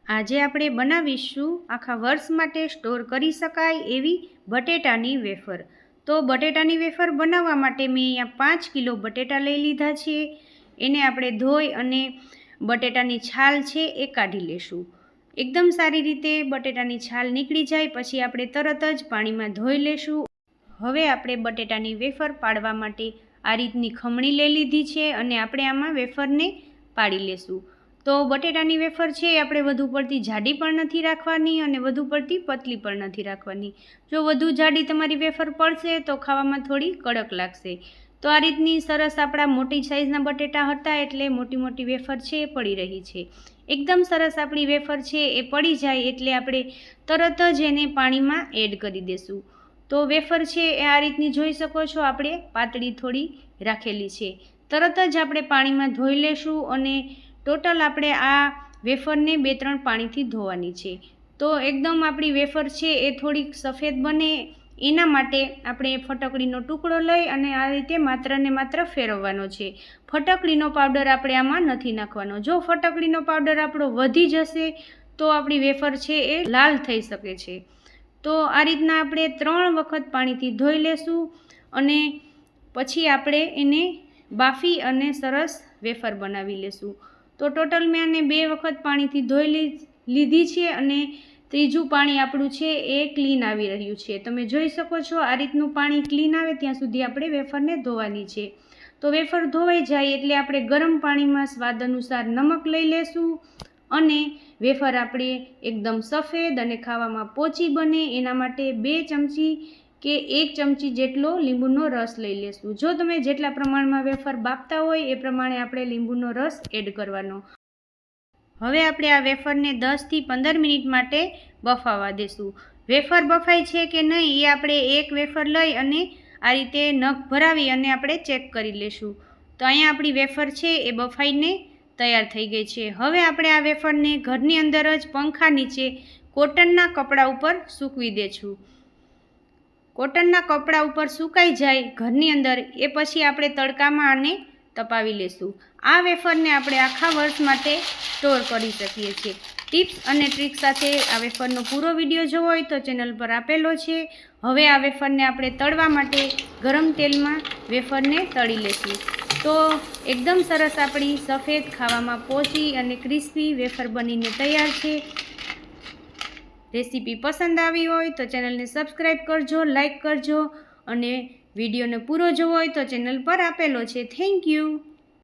આજે આપણે બનાવીશું આખા વર્ષ માટે સ્ટોર કરી શકાય એવી બટેટાની વેફર। તો બટેટાની વેફર બનાવવા માટે મેં અહીંયા 5 કિલો બટેટા લઈ લીધા છે। એને આપણે ધોઈ અને બટેટાની છાલ છે એ કાઢી લેશું। એકદમ સારી રીતે બટેટાની છાલ નીકળી જાય પછી આપણે તરત જ પાણીમાં ધોઈ લેશું। હવે આપણે બટેટાની વેફર પાડવા માટે આ રીતની ખમણી લઈ લીધી છે અને આપણે આમાં વેફરને પાડી લેશું। તો બટેટાની વેફર છે આપણે વધુ પડતી જાડી પણ નથી રાખવાની અને વધુ પડતી પતલી પણ નથી રાખવાની। જો વધુ જાડી તમારી વેફર પડશે તો ખાવામાં થોડી કડક લાગશે। તો આ રીતની સરસ આપણા મોટી સાઈઝના બટેટા હતા એટલે મોટી મોટી વેફર છે એ પડી રહી છે। એકદમ સરસ આપણી વેફર છે એ પડી જાય એટલે આપણે તરત જ એને પાણીમાં એડ કરી દેશું। તો વેફર છે એ આ રીતની જોઈ શકો છો આપણે પાતળી થોડી રાખેલી છે। તરત જ આપણે પાણીમાં ધોઈ લેશું અને ટોટલ આપણે આ વેફરને 2-3 પાણીથી ધોવાની છે। તો એકદમ આપણી વેફર છે એ થોડીક સફેદ બને એના માટે આપણે ફટકડીનો ટુકડો લઈ અને આ રીતે માત્ર ને માત્ર ફેરવવાનો છે। ફટકડીનો પાવડર આપણે આમાં નથી નાખવાનો। જો ફટકડીનો પાવડર આપણો વધી જશે તો આપણી વેફર છે એ લાલ થઈ શકે છે। તો આ રીતના આપણે 3 વખત પાણીથી ધોઈ લેશું અને પછી આપણે એને બાફી અને સરસ વેફર બનાવી લેશું। તો ટોટલ મેં આને 2 વખત પાણીથી ધોઈ લીધી છે અને ત્રીજું પાણી આપણું છે એ ક્લીન આવી રહ્યું છે। તમે જોઈ શકો છો આ રીતનું પાણી ક્લીન આવે ત્યાં સુધી આપણે વેફરને ધોવાની છે। તો વેફર ધોવાઈ જાય એટલે આપણે ગરમ પાણીમાં સ્વાદ અનુસાર નમક લઈ લેશું અને વેફર આપણે એકદમ સફેદ અને ખાવામાં પોચી બને એના માટે 2 ચમચી કે 1 ચમચી જેટલો લીંબુનો રસ લઈ લેશું। જો તમે જેટલા પ્રમાણમાં વેફર બાફતા હોય એ પ્રમાણે આપણે લીંબુનો રસ એડ કરવાનો। હવે આપણે આ વેફરને 10 થી 15 મિનિટ માટે બફાવા દેશું। વેફર બફાય છે કે નહીં એ આપણે એક વેફર લઈ અને આ રીતે નખ ભરાવી અને આપણે ચેક કરી લેશું। તો અહીંયા આપણી વેફર છે એ બફાઈને તૈયાર થઈ ગઈ છે। હવે આપણે આ વેફરને ઘરની અંદર જ પંખા નીચે કોટનના કપડા ઉપર સૂકવી દેશું। કોટનના કપડા ઉપર સુકાઈ જાય ઘરની અંદર એ પછી આપણે તડકામાં આને તપાવી લેશું। આ વેફરને આપણે આખા વર્ષ માટે સ્ટોર કરી શકીએ છીએ। ટિપ્સ અને ટ્રિક સાથે આ વેફરનો પૂરો વિડીયો જોવો હોય તો ચેનલ પર આપેલો છે। હવે આ વેફરને આપણે તળવા માટે ગરમ તેલમાં વેફરને તળી લેશું। તો એકદમ સરસ આપણી સફેદ ખાવામાં પોચી અને ક્રિસ્પી વેફર બનીને તૈયાર છે। રેસીપી પસંદ આવી હોય તો ચેનલને સબસ્ક્રાઈબ કરજો, લાઈક કરજો અને વિડીયોને પૂરો જોવો હોય તો ચેનલ પર આપેલો છે। Thank you.